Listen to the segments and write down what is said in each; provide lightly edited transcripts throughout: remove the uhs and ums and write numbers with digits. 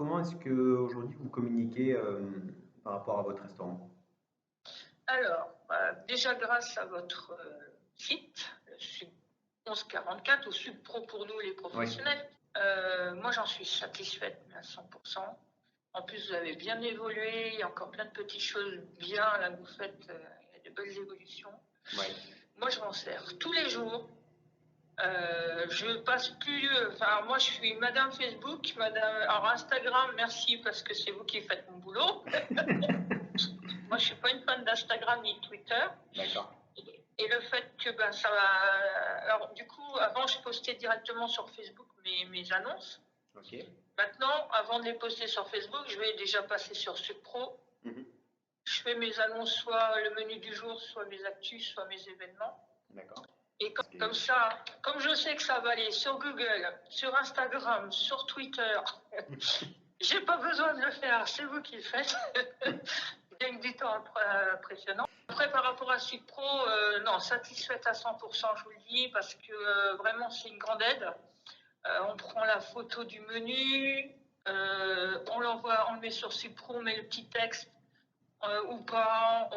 comment est-ce qu'aujourd'hui vous communiquez par rapport à votre restaurant? Alors, déjà grâce à votre site, le Sub 1144 ou Subpro pour nous les Oui, professionnels, moi j'en suis satisfaite mais à 100%. En plus, vous avez bien évolué, il y a encore plein de petites choses bien là que vous faites, il y a de belles évolutions. oui, Moi je m'en sers tous les jours. Je passe plus, enfin moi je suis Madame Facebook, Madame. Alors Instagram, merci parce que c'est vous qui faites mon boulot. Moi je suis pas une fan d'Instagram ni de Twitter. d'accord. Et le fait que ben, ça va. Alors, du coup, avant, je postais directement sur Facebook mes annonces. Ok. Maintenant, avant de les poster sur Facebook, je vais déjà passer sur Subpro. Mhm. Je fais mes annonces, soit le menu du jour, soit mes actus, soit mes événements. D'accord. Et comme ça, comme je sais que ça va aller sur Google, sur Instagram, sur Twitter, j'ai pas besoin de le faire, c'est vous qui le faites. Je gagne du temps impressionnant. Après, par rapport à Supro, non, satisfaite à 100%, je vous le dis, parce que vraiment, c'est une grande aide. On prend la photo du menu, on l'envoie, on le met sur Supro, on met le petit texte ou pas,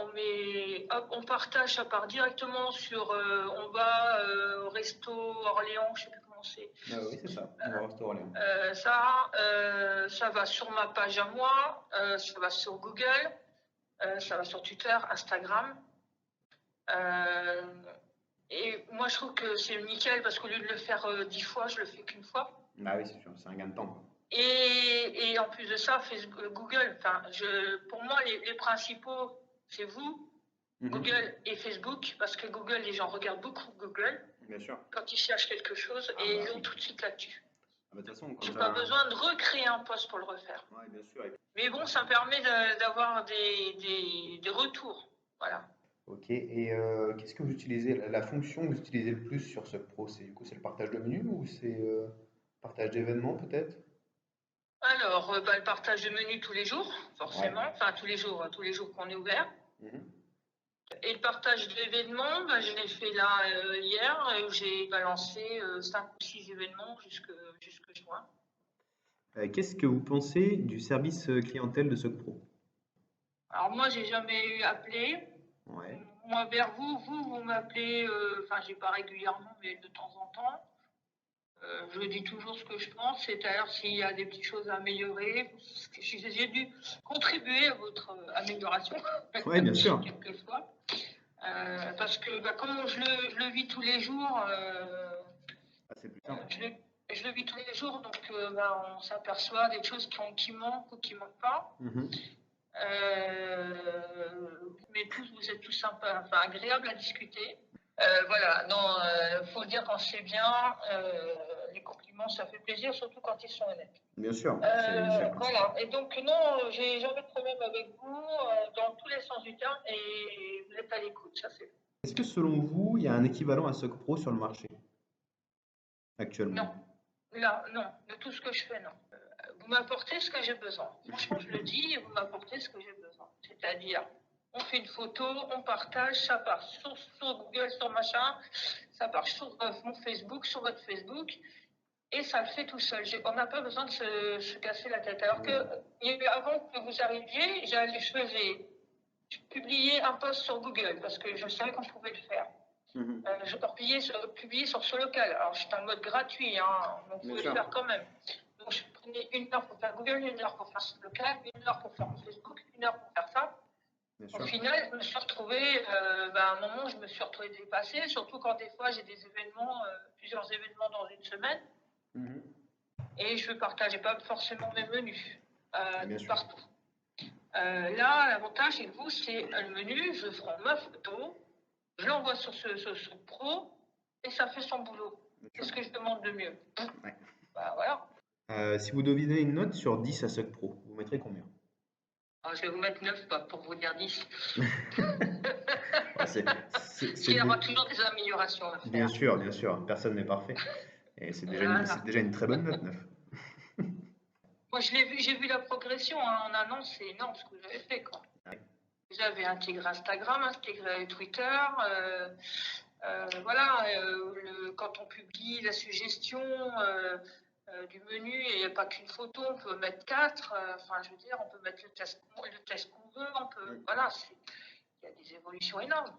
on partage, ça part directement sur, on va au resto Orléans, je sais plus comment c'est. Oui, c'est ça, on va au restaurant Léon. Ça va sur ma page à moi, ça va sur Google, ça va sur Twitter, Instagram. Et moi, je trouve que c'est nickel parce qu'au lieu de le faire 10 fois, je le fais qu'une fois. Ah oui, c'est sûr, c'est un gain de temps, quoi. Et en plus de ça, Facebook, Google, pour moi, les principaux, c'est vous, Google et Facebook, parce que Google, les gens regardent beaucoup Google Bien sûr. quand ils cherchent quelque chose et ils ont tout de suite là-dessus. De toute façon, quand J'ai pas besoin de recréer un post pour le refaire. Ouais, bien sûr. Mais bon, ça me permet d'avoir des retours. Voilà. Ok, et qu'est-ce que vous utilisez, la fonction que vous utilisez le plus sur ce pro, c'est c'est le partage de menu ou c'est partage d'événements peut-être? Alors, le partage de menus tous les jours, forcément. Ouais. Enfin, tous les jours qu'on est ouvert. Mhm. Et le partage d'événements, je l'ai fait là hier, où j'ai balancé 5 ou 6 événements jusque juin. Qu'est-ce que vous pensez du service clientèle de SocPro? Alors moi, j'ai jamais eu appelé. Ouais. Moi, vers vous m'appelez, enfin, j'ai pas régulièrement, mais de temps en temps. Je dis toujours ce que je pense, c'est-à-dire s'il y a des petites choses à améliorer. J'ai dû contribuer à votre amélioration, Ouais, bien sûr. quelquefois. Parce que comme je le vis tous les jours, C'est plus simple. je le vis tous les jours, donc on s'aperçoit des choses qui manquent ou qui ne manquent pas. Mhm. Mais vous êtes tous sympas, enfin agréables à discuter. Voilà, non, faut le dire quand c'est bien. Les compliments, ça fait plaisir, surtout quand ils sont honnêtes. Bien sûr, Voilà, et donc non, j'ai jamais de problème avec vous dans tous les sens du terme et vous êtes à l'écoute, ça c'est. Est-ce que selon vous, il y a un équivalent à SocPro sur le marché actuellement? Non, là, non, de tout ce que je fais, non. Vous m'apportez ce que j'ai besoin. Franchement, je le dis, vous m'apportez ce que j'ai besoin. C'est-à-dire, on fait une photo, on partage, ça part sur Google, sur machin, ça part sur mon Facebook, sur votre Facebook, et ça le fait tout seul. On n'a pas besoin de se casser la tête. Alors que avant que vous arriviez, je publiais un post sur Google parce que je savais qu'on pouvait le faire. Je publiais sur ce local. Alors, j'étais en mode gratuit, hein, donc vous pouvez le faire quand même. Donc, je prenais 1 heure pour faire Google, 1 heure pour faire ce local, 1 heure pour faire Facebook, 1 heure pour faire ça. Au final, je me suis retrouvée, à un moment, je me suis retrouvée dépassée, surtout quand des fois j'ai des événements, plusieurs événements dans une semaine, et je ne partageais pas forcément mes menus partout. Là, l'avantage, c'est que vous, c'est le menu, je prends ma photo, je l'envoie sur ce pro et ça fait son boulot. Qu'est-ce que je demande de mieux? Ouais. Voilà. Si vous deviez donner une note sur 10 à SocPro, vous mettrez combien? Je vais vous mettre 9 pour vous dire 10. C'est Il y aura toujours des améliorations à faire. Bien sûr, personne n'est parfait. Et c'est déjà une très bonne note, 9. Moi, j'ai vu la progression en un an, c'est énorme ce que vous avez fait, quoi. Ouais. Vous avez intégré Instagram, intégré Twitter, voilà, quand on publie la suggestion, du menu et il n'y a pas qu'une photo, on peut mettre 4. Enfin, je veux dire, on peut mettre le test qu'on veut, on peut. Voilà, il y a des évolutions énormes.